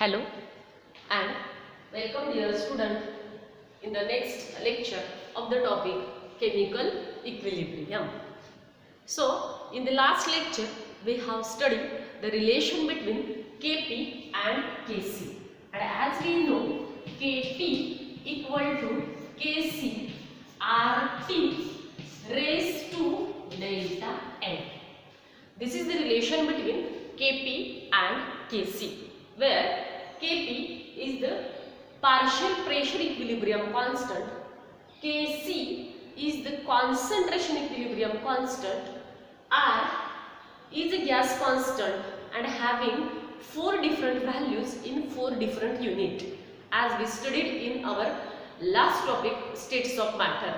Hello and welcome dear student in the next lecture of the topic chemical equilibrium. So in the last lecture we have studied the relation between Kp and Kc, and as we know Kp equal to Kc RT raised to delta N. This is the relation between Kp and Kc, where Kp is the partial pressure equilibrium constant, Kc is the concentration equilibrium constant, R is a gas constant and having 4 different values in 4 different units, as we studied in our last topic states of matter.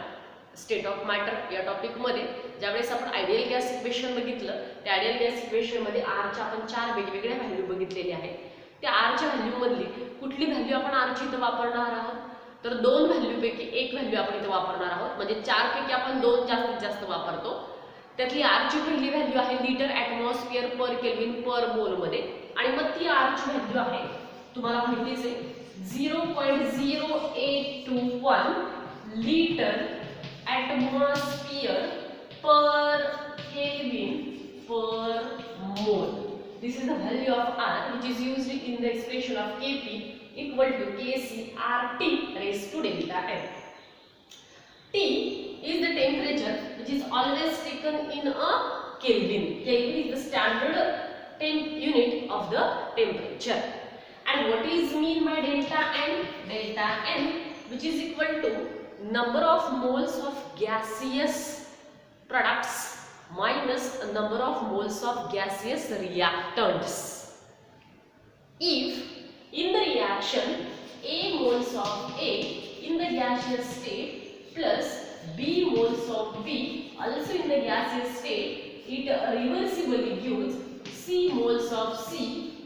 State of matter या topic मध्ये ज्यावेळेस आपण ideal gas equation बघितलं, त्या ideal gas equation मध्ये are च्या आपण 4 वेगवेगळ्या व्हॅल्यू बघितलेले आहेत. त्या आर च्या व्हॅल्यू मधली कुठली व्हॅल्यू आपण आर ची इथे वापरणार आहोत, तर 2 व्हॅल्यू पैकी एक व्हॅल्यू आपण इथे वापरणार आहोत. म्हणजे 4 पैकी आपण 2 जास्तीत जास्त वापरतो. त्यातली आर ची पहिली व्हॅल्यू आहे लीटर ॲटमॉस्फियर पर केल्विन पर मोल मध्ये, आणि मग ती आर ची व्हॅल्यू आहे तुम्हाला माहितीच आहे 0.0821 litre atmosphere per Kelvin per mole. This is the value of R which is used in the expression of Kp equal to Kc RT raised to delta N. T is the temperature which is always taken in a Kelvin. Kelvin is the standard temp unit of the temperature. And what is mean by delta N? Delta N which is equal to number of moles of gaseous products minus number of moles of gaseous reactants. If in the reaction A moles of A in the gaseous state plus B moles of B also in the gaseous state, it reversibly gives C moles of C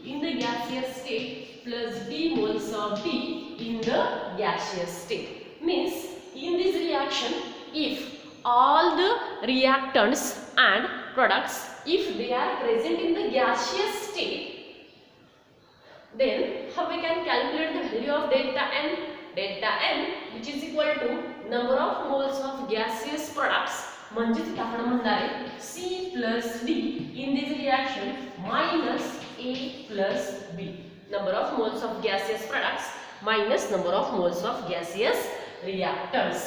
in the gaseous state plus D moles of D in the gaseous state. Means in this reaction, if all the reactants and products, if they are present in the gaseous state, then how we can calculate the value of delta N? Delta N which is equal to number of moles of gaseous products, म्हणजेच आपण म्हणणार आहे C plus D in this reaction minus A plus B. Number of moles of gaseous products minus number of moles of gaseous reactants.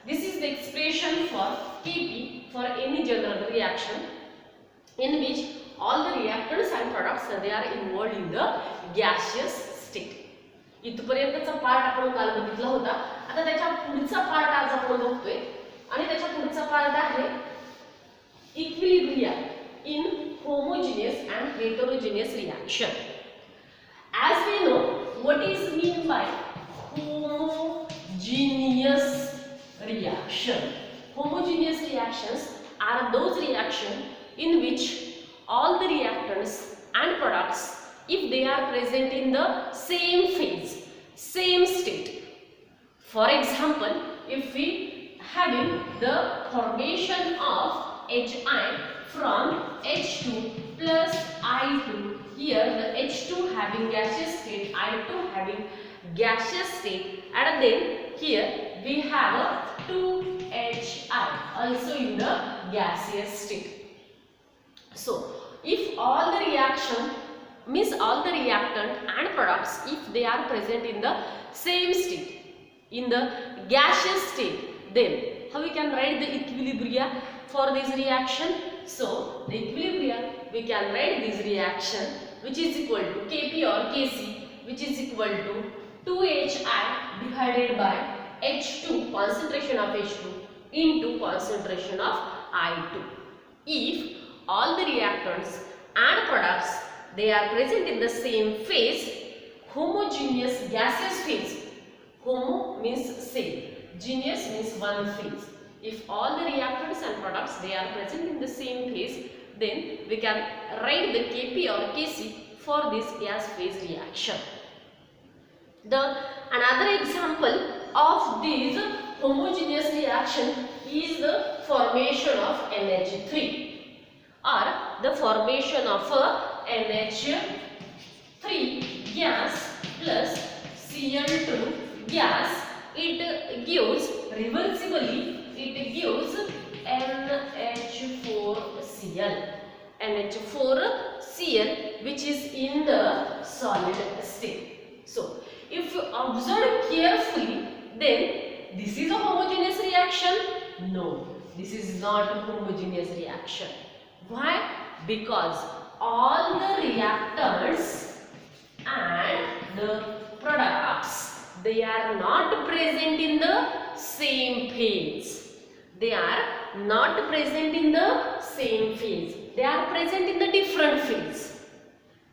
This is the expression for Kp for any general reaction in which all the reactants and products they are involved in the gaseous state. इथपर्यंतचा part आपण काल बघितला होता. आता त्याच्या पुढचा part आज आपण बघतोय, आणि त्याच्या पुढचा पार्ट आहे equilibrium in homogeneous and heterogeneous reaction. As we know, what is mean by homogeneous reaction? Homogeneous reactions are those reactions in which all the reactants and products, if they are present in the same phase, same state. For example, if we having the formation of Hi from H2 plus I2, here the H2 having gaseous state, I2 having gaseous state, and then here we have a 2Hi also in the gaseous state. So if all the reaction means all the reactant and products, if they are present in the same state, in the gaseous state, then how we can write the equilibria for this reaction? So the equilibria we can write this reaction which is equal to Kp or Kc which is equal to 2Hi divided by H2 concentration of H2 into concentration of I2. If all the reactants and products they are present in the same phase, homogeneous gaseous phase, homo means same, geneous means one phase. If all the reactants and products they are present in the same phase, then we can write the Kp or Kc for this gas phase reaction. The another example of this homogeneous reaction is the formation of NH3 or the formation of a NH3 gas Cl2 gas, it gives reversibly, it gives NH4Cl, NH4Cl, which is in the solid state. So if you observe carefully, then this is a homogeneous reaction? No, this is not a homogeneous reaction. Why? Because all the reactants and the products, they are not present in the same phase. They are not present in the same phase. They are present in the different phase.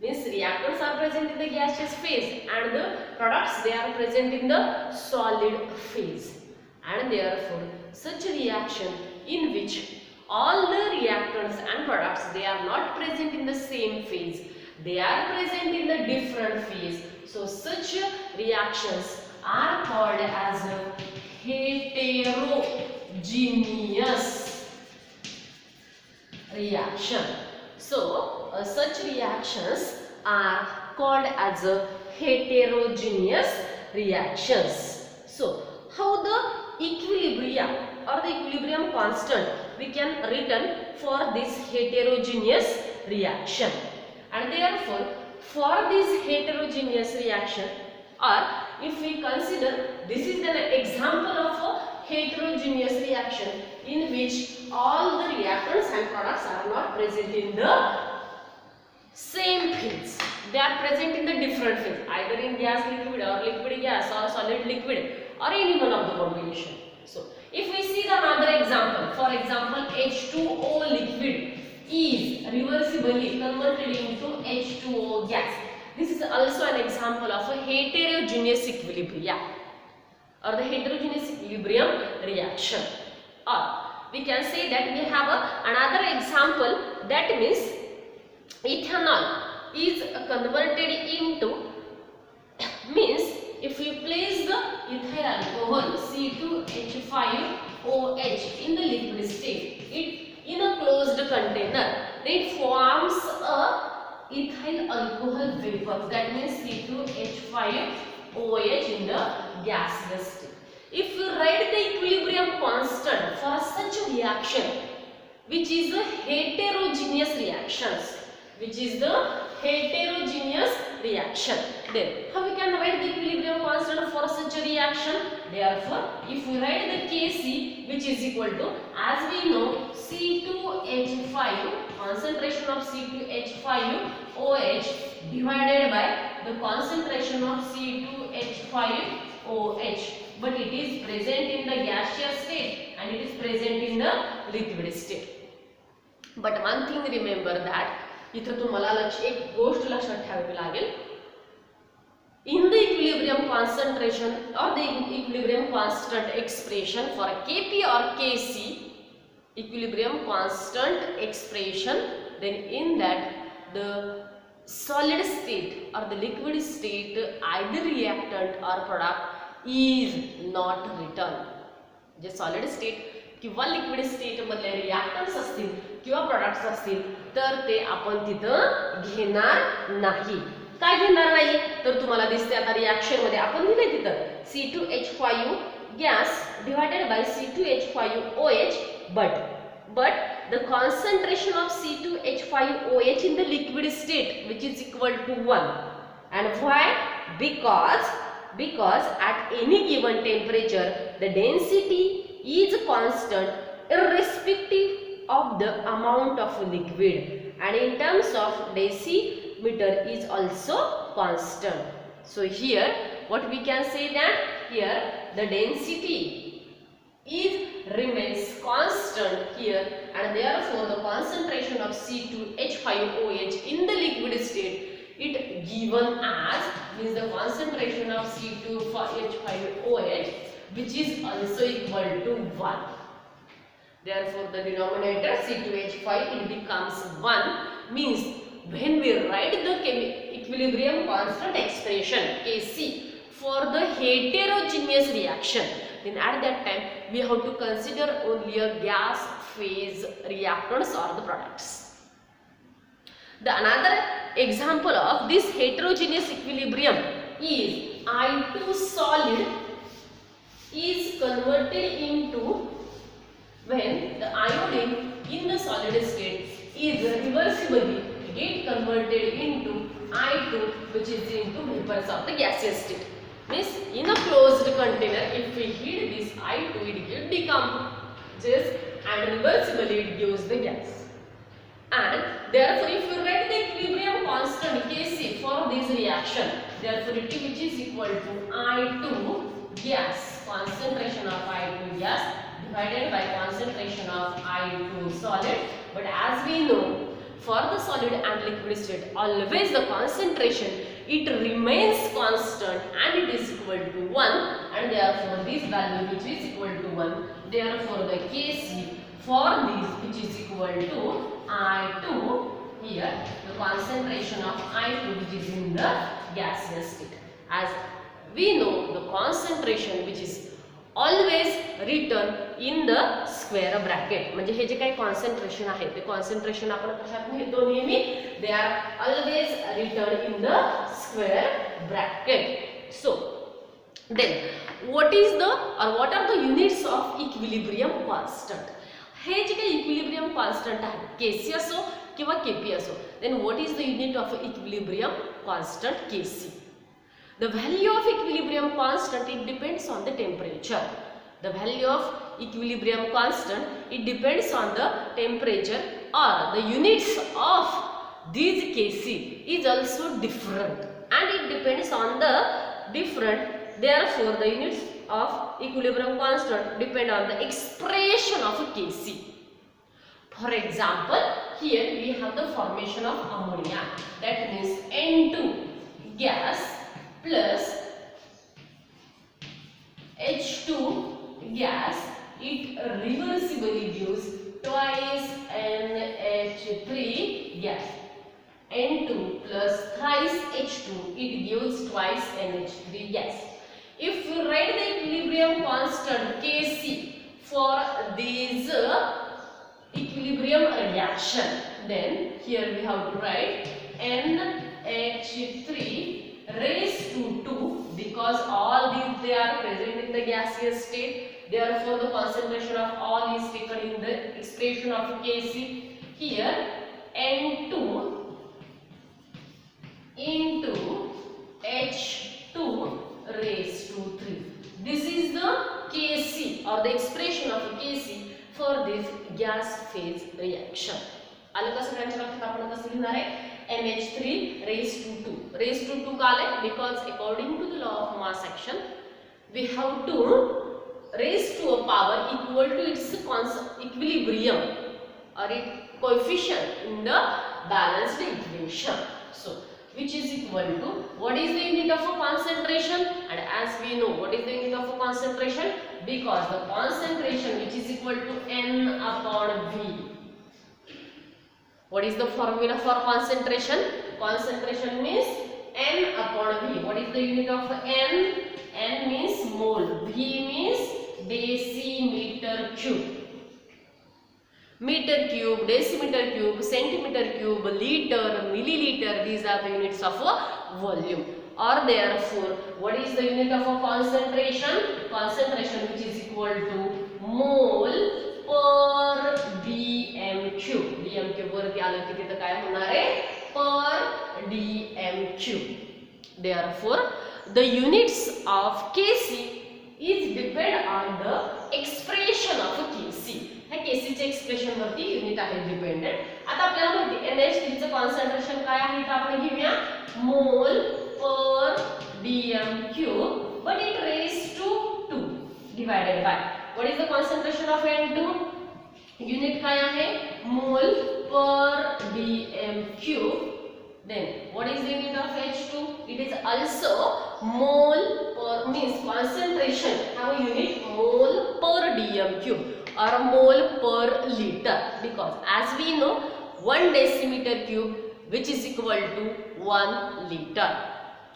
Means reactants are present in the gaseous phase and the products, they are present in the solid phase. And therefore such a reaction in which all the reactants and products, they are not present in the same phase, they are present in the different phase. So such reactions are called as heterogeneous reaction. So such reactions are called as heterogeneous reactions. So how the equilibrium or the equilibrium constant we can written for this heterogeneous reaction? And therefore for this heterogeneous reaction, or if we consider this is an example of a heterogeneous reaction in which all the reactants and products are not present in the same phase, they are present in the different phase, either in gas liquid or liquid gas or solid liquid or any one of the combination. So if we see the another example, for example H2O liquid is reversibly converted into H2O gas. This is also an example of a heterogeneous equilibrium or the heterogeneous equilibrium reaction. Or we can say that we have another example, that means ethanol is converted into, means if we place the ethyl alcohol C2H5OH in the liquid state, it in a closed container, it forms a ethyl alcohol vapor, that means C2H5OH in the gaseous state. If you write the equilibrium constant for such a reaction, which is the heterogeneous reactions, which is the heterogeneous reaction, then how we can write the equilibrium constant for such a reaction? Therefore if we write the Kc, which is equal to, as we know, C2H5, concentration of C2H5OH divided by the concentration of C2H5OH, but it is present in the gaseous state and it is present in the liquid state. But one thing remember that, इथं तुम्हाला एक गोष्ट लक्षात ठेवावी लागेल, in the equilibrium concentration or the equilibrium constant expression for Kp or Kc, equilibrium constant expression, then in that the solid state or the liquid state, either reactant or product is not written. J solid state किंवा liquid state मधले reactants असतील किंवा products असतील तर ते आपण तिथं घेणार नाही. काय घेणार नाही तर तुम्हाला दिसते आता रिएक्शन मध्ये आपण दिले तिथं C2H5 gas divided by C2H5OH, but the concentration of C2H5OH in the liquid state, which is equal to 1. And why? Because at any given temperature the density is constant irrespective of the amount of liquid, and in terms of decimeter is also constant. So here what we can say, that here the density remains constant here, and therefore the concentration of C2H5OH in the liquid state, it given as, means the concentration of C2H5OH, which is also equal to 1. Therefore the denominator C2H5, it becomes 1, means when we write the equilibrium constant expression Kc for the heterogeneous reaction, then at that time we have to consider only a gas phase reactants or the products. The another example of this heterogeneous equilibrium is I2 solid is converted into, when the iodine in the solid state is reversibly get converted into I2, which is into vapors of the gaseous state. Means in a closed container, if we heat this I2, it will decompose and reversibly it gives the gas. And therefore, if you write the equilibrium constant Kc for this reaction, therefore it which is equal to I2 gas, concentration of I2 gas divided by concentration of I2 solid. But as we know, for the solid and liquid state, always the concentration it remains constant and it is equal to 1, and therefore this value which is equal to 1, therefore the Kc for this which is equal to I2, here the concentration of I2 which is in the gaseous state. As we know, the concentration which is always written in the square bracket, म्हणजे हे जे काही concentration आहे ते concentration आपण कशात लिहितो नेहमी, they are always written in the square bracket. So then what is the or what are the units of equilibrium constant? हे जे काही equilibrium constant आहे Kc असो किंवा Kp असो, then what is the unit of equilibrium constant Kc? The value of equilibrium constant, it depends on the temperature. The value of equilibrium constant, it depends on the temperature, or the units of these Kc is also different and it depends on the different. Therefore, the units of equilibrium constant depend on the expression of Kc. For example, here we have the formation of ammonia. That means N2 gas plus H2 gas, it reversibly gives twice NH3 gas. N2 plus thrice H2, it gives twice NH3 gas. If you write the equilibrium constant Kc for this equilibrium reaction, then here we have to write NH3 raised to 2, because all these they are present in the gaseous state, therefore the concentration of all is taken in the expression of Kc. Here N2 into H2 raised to 3. This is the Kc or the expression of Kc for this gas phase reaction. आलं का सगळ्यांच्या लक्षात? आपण कसं लिहिणार आहे? NH3 raised to 2. Raised to 2 का आले? Because according to the law of mass action, we have to raise to a power equal to its equilibrium or its coefficient in the balanced equation. So, which is equal to, what is the unit of a concentration? And as we know, what is the unit of a concentration? Because the concentration which is equal to N upon V. What is the formula for concentration? Concentration means N upon V. What is the unit of N? N means mole. V means decimeter cube. Meter cube, decimeter cube, centimeter cube, liter, milliliter, these are the units of a volume. Or therefore, what is the unit of a concentration? Concentration which is equal to mole per dm cube. dm cube वरती आलं की तिथं काय होणार आहे? Per dm cube. Therefore, the units of Kc is depend on the expression of Kc. ह्या Kc चे expression वरती युनिट आहे डिपेंडेंट. आता आपल्याला माहिती NH3 चं कॉन्सन्ट्रेशन काय आहे तर आपण घेऊया मोल per dm cube, but it raised to 2 divided by, what is the concentration of N2? Unit काय आहे? मोल per dm cube. Then what is the unit of H2? It is also mole per, means concentration have a unit mole per dm cube or mole per liter, because as we know 1 decimeter cube which is equal to 1 liter.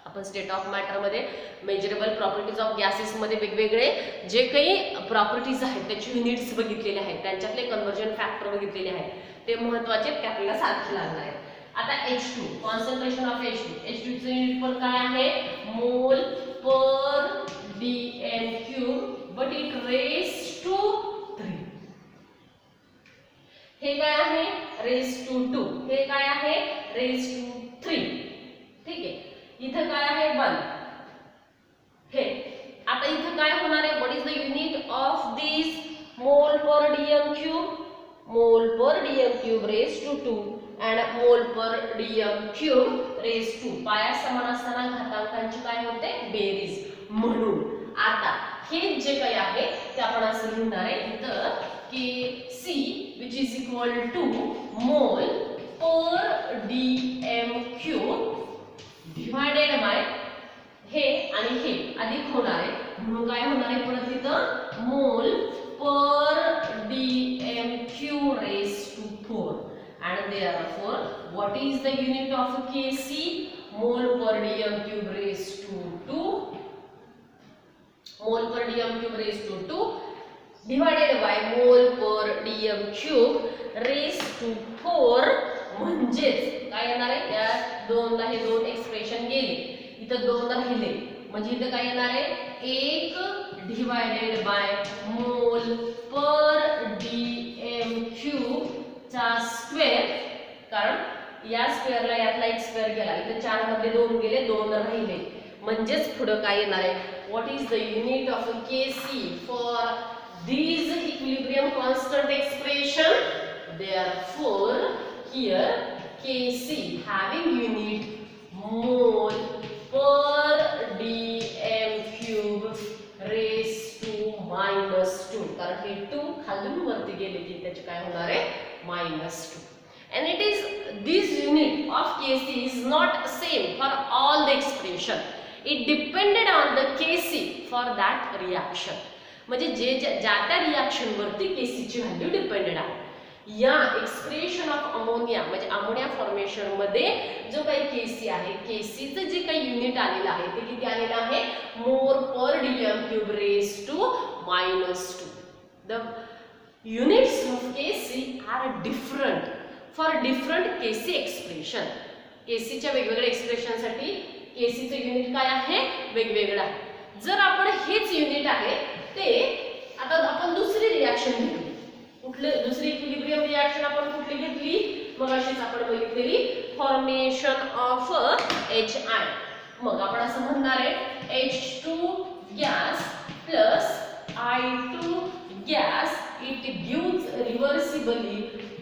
आपण state of matter मध्ये measurable properties of gases मध्ये वेगवेगळे जे काही properties आहेत त्याची units बघितलेले आहेत, त्यांच्यातले conversion factor बघितलेले आहेत, ते महत्त्वाचे ते आपल्याला सारखे लागणार आहेत. आता H2 कॉन्सन्ट्रेशन ऑफ H2 चं युनिट पण काय आहे mole per dm cube but it raise to 3. हे काय आहे रेज टू 2. हे काय आहे रेज टू 3. ठीक आहे. इथं काय आहे 1. हे आता इथं काय होणार आहे what is the unit of this mole per dm cube. Mole per dm cube raise to 2 and mole per dm cube raise to. पाया समान असताना घातांकांची काय होते बेरीज. म्हणून आता हे जे काही आहे ते आपण असं लिहिणार आहे इथं की C which is equal to mole per dm cube divided by हे आणि हे अधिक होणार आहे म्हणून काय होणार आहे परत इथं mole per dm cube raise to 4. And therefore what is the unit of Kc? Mole per dm cube raised to 2. Mole per dm cube raised to 2 divided by mole per dm cube raised to 4. म्हणजेच काय येणार आहे या दोनला हे दोन expression गेले इथं 2 राहिले म्हणजे इथं काय येणार आहे 1 divided by mole per dm cube चा स्क्वेअर. कारण या स्क्वेअरला यातला एक स्क्वेअर गेला इथे 4 मध्ये 2 गेले 2 राहिले म्हणजेच पुढे काय येणार आहे what is the unit of Kc for these equilibrium constant expression. Therefore here Kc having unit mole per dm cube raised to -2. कारण हे 2 खालून वरती गेले की त्याचे काय होणार आहे -2. and it is this unit of Kc is not same for all the expression. It depended on the Kc for that reaction. म्हणजे जे ज्या त्या रिएक्शन वरती Kc ची व्हॅल्यू डिपेंडेड आहे. या एक्सप्रेशन ऑफ अमोनिया म्हणजे अमोनिया फॉर्मेशन मध्ये जो काही Kc आहे Kc चं जे काही युनिट आलेलं आहे ते किती आलेलं आहे mole per dm cube raise to -2. The units of Kc are different for different Kc expression. Kc च्या वेगवेगळ्या एक्सप्रेशन साठी Kc चे युनिट काय आहे वेगवेगळं आहे. जर आपण हेच युनिट आहे ते आता आपण दुसरी रिएक्शन घेतली कुठली दुसरी इक्विलिब्रियम रिएक्शन आपण कुठली घेतली मग अशीच आपण बघितलेली फॉर्मेशन ऑफ HI. मग आपण असं म्हणणार आहे H2 gas plus I2 gas it gives reversibly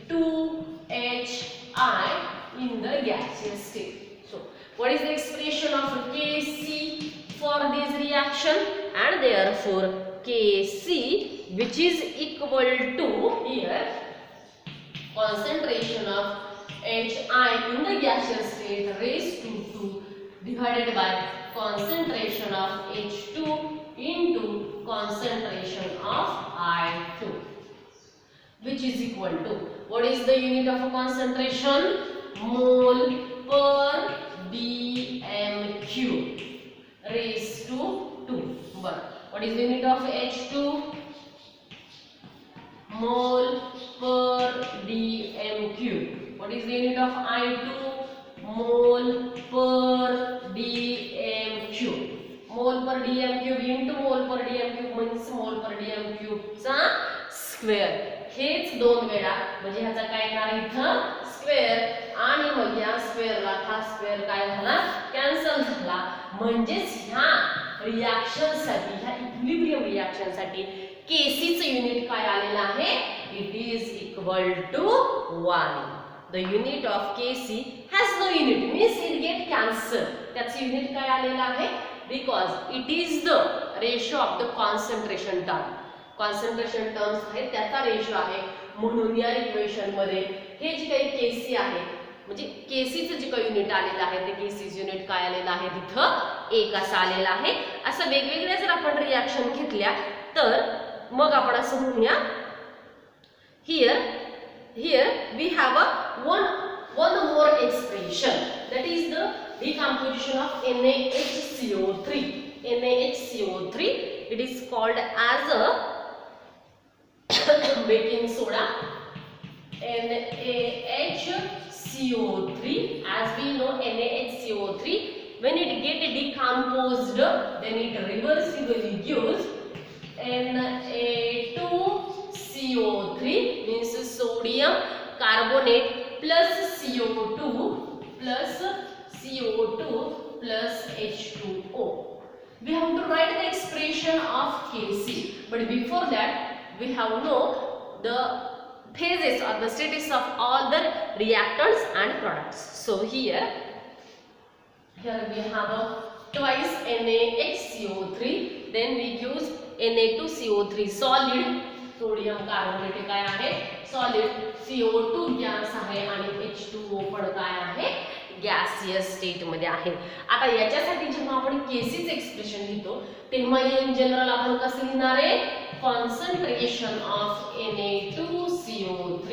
2HI in the gaseous state. So what is the expression of Kc for this reaction? And therefore Kc which is equal to here concentration of HI in the gaseous state raised to 2 divided by concentration of H2 into concentration of I2 which is equal to what is the unit of a concentration mole per dm cube raised to 2. But what is the unit of H2 mole per dm cube. What is the unit of I2 mole per dm cube. Mole per dm cube into mole per dm cube म्हणजे मोल per dm cube चा square. हेच 2 वेळा म्हणजे ह्याचा काय येणार इथं square आणि मग या स्क्वेअरला हा स्क्वेअर काय झाला कॅन्सल झाला. म्हणजेच ह्या रिएक्शन साठी ह्या इक्विलिब्रियम रिएक्शन साठी Kc चे युनिट काय आलेलं आहे it is equal to 1. The unit of Kc has no unit means it get cancelled. त्याचे युनिट काय आलेलं आहे because it is the ratio of the concentration term. concentration terms आहे त्याचा रेशो आहे म्हणून या इक्वेशन मध्ये हे जे काही Kc आहे म्हणजे Kc चं जे काही युनिट आलेलं आहे ते Kc युनिट काय आलेलं आहे तिथं 1 असं आलेलं आहे. असं वेगवेगळ्या जर आपण रिएक्शन घेतल्या तर मग आपण असं म्हणूया here we have one more expression that is the decomposition of NaHCO3. NaHCO3 it is called as a baking soda. NaHCO CO3. As we know, NaHCO3, when it get decomposed, then it reversibly gives Na2CO3, means sodium carbonate plus CO2 plus H2O. We have to write the expression of Kc, but before that we have to know the phases or the status of all the reactants and products. So here we have twice NaHCO3, then we use Na2CO3 solid, sodium carbonate काय आहे solid, CO2 gas आहे आणि H2O पण काय आहे gaseous state मध्ये आहे. आता याच्यासाठी जेव्हा आपण केसीचे एक्सप्रेशन लिहितो तेव्हा इन जनरल आपण कसं लिहिणार आहे, concentration of Na2CO3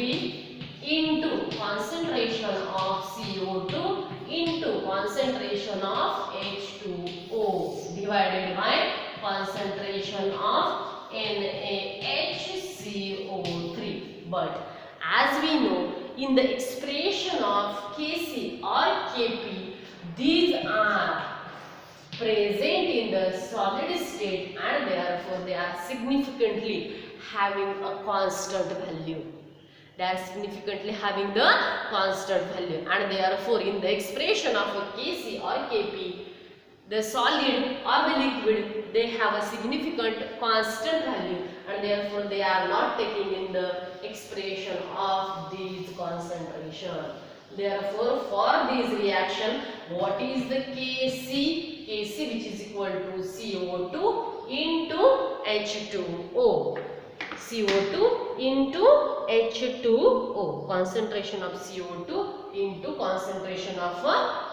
into concentration of CO2 into concentration of H2O divided by concentration of NaHCO3. But as we know, in the expression of Kc or Kp, these are present in the solid state and therefore they are significantly having a constant value. They are significantly having the constant value, and therefore in the expression of a Kc or Kp, the solid or the liquid, they have a significant constant value, and therefore they are not taking in the expression of these concentration. Therefore for this reaction, what is the Kc? Kc, which is equal to CO2 into H2O. CO2 into H2O, concentration of CO2 into concentration of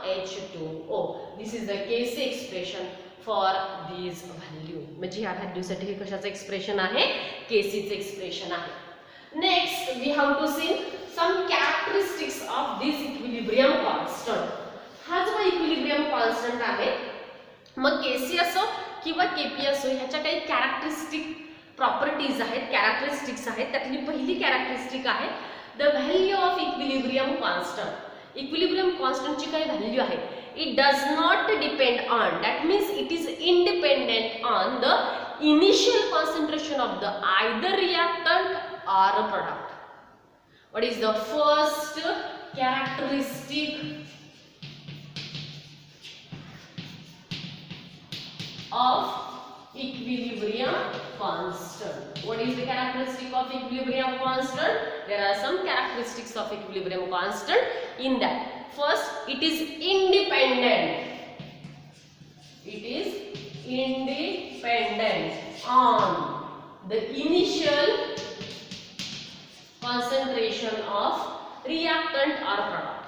H2O. This is the Kc expression for this value. म्हणजे ह्या value साठी हे कशाचं expression आहे, Kcचे expression आहे. Next we have to see some characteristics of this equilibrium constant. हा जो equilibrium constant आहे, मग Kc असो किंवा Kp असो, ह्याच्या काही कॅरेक्टरिस्टिक प्रॉपर्टीज आहेत, कॅरेक्टरिस्टिक्स आहेत. त्यातली पहिली कॅरेक्टरिस्टिक आहे the value of equilibrium constant. Equilibrium कॉन्स्टंटची काय व्हॅल्यू आहे, it does not depend on, that means it is independent on the initial concentration of the either reactant or a product. What is the first characteristic of equilibrium constant? What is the characteristic of equilibrium constant? There are some characteristics of equilibrium constant. In that, first, it is independent. It is independent on the initial concentration of reactant or product.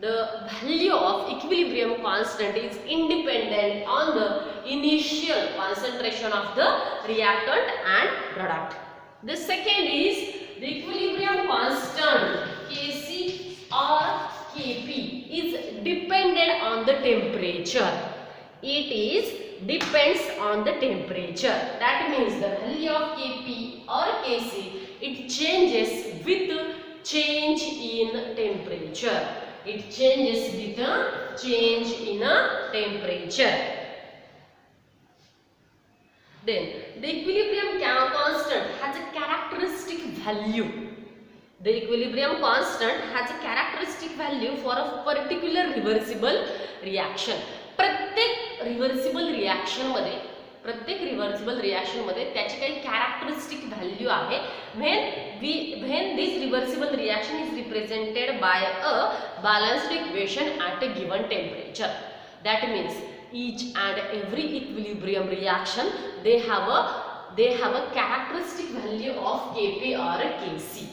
The value of equilibrium constant is independent on the initial concentration of the reactant and product. The second is the equilibrium constant Kc or Kp is dependent on the temperature. It is depends on the temperature. That means the value of Kp or Kc, it changes with change in temperature. It changes with a change in a temperature. Then the equilibrium constant has a characteristic value. The equilibrium constant has a characteristic value for a particular reversible reaction. प्रत्येक reversible reaction मध्ये त्याची काही characteristic value आहे. when this reversible reaction is represented by a balanced equation at a given temperature. That means each and every equilibrium reaction they have a characteristic value of Kp or Kc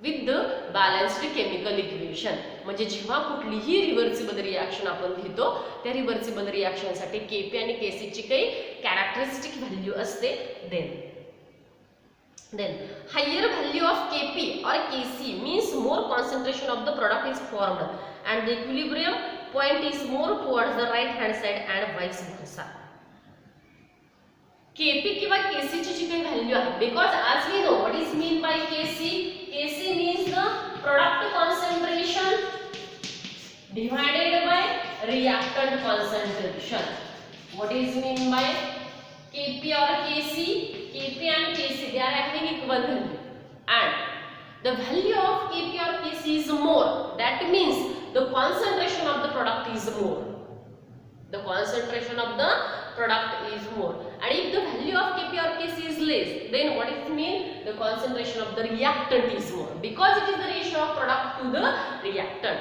with the balanced chemical equation. म्हणजे जेव्हा कुठलीही reversible reaction आपण घेतो त्या reversible reaction साठी Kp आणि Kc ची काही कॅरेक्टरिस्टिक व्हॅल्यू असते. then higher value of Kp or Kc means more concentration of the product is formed and the equilibrium point is more towards the right hand side and vice versa. Kp किंवा Kc ची जी काही value आहे, because as we know what is mean by Kc, Kc means the product concentration divided by reactant concentration. What is mean by Kp or Kc? Kp and Kc, they are having equal value, and the value of Kp or Kc is more. That means the concentration of the product is more. The concentration of the product is more. And if the value of Kp or Kc is less, then what it mean? The concentration of the reactant is more, because it is the ratio of product to the reactant.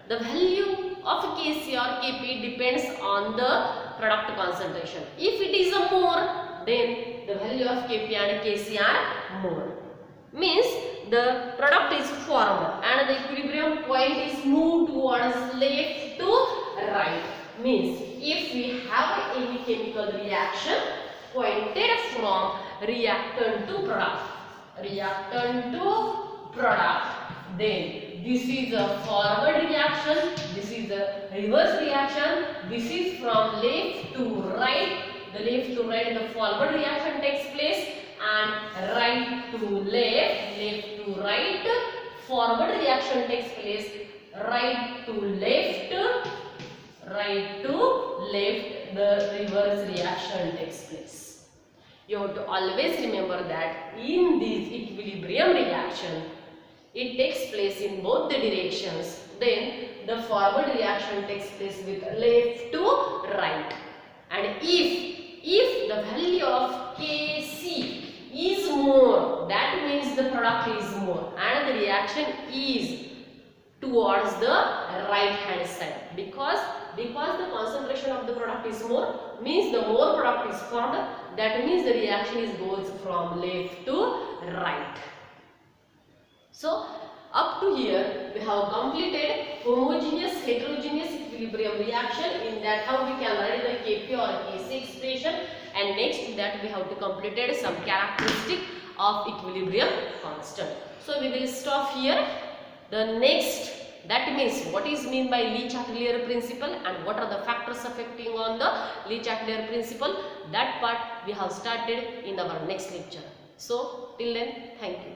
The value of Kc or Kp depends on the product concentration. If it is a more, then the value of Kp and Kc are more. Means the product is formed and the equilibrium point is moved towards left to right. Means if we have any chemical reaction pointed from reactant to product, then this is a forward reaction, this is a reverse reaction, this is from left to right. The left to right, the forward reaction takes place, and right to left, left to right, forward reaction takes place, right to left, right to left, the reverse reaction takes place. You have to always remember that in this equilibrium reaction, it takes place in both the directions. Then the forward reaction takes place with left to right. And if the value of Kc is more, that means the product is more and the reaction is towards the right hand side, because the concentration of the product is more, means the more product is formed, that means the reaction is goes from left to right. So up to here we have completed homogeneous heterogeneous equilibrium reaction. In that how we can write the Kp or Kc expression, and next to that we have to completed some characteristic of equilibrium constant. So we will stop here. The next, that means what is mean by Le Chatelier principle and what are the factors affecting on the Le Chatelier principle, that part we have started in our next lecture. So till then, thank you.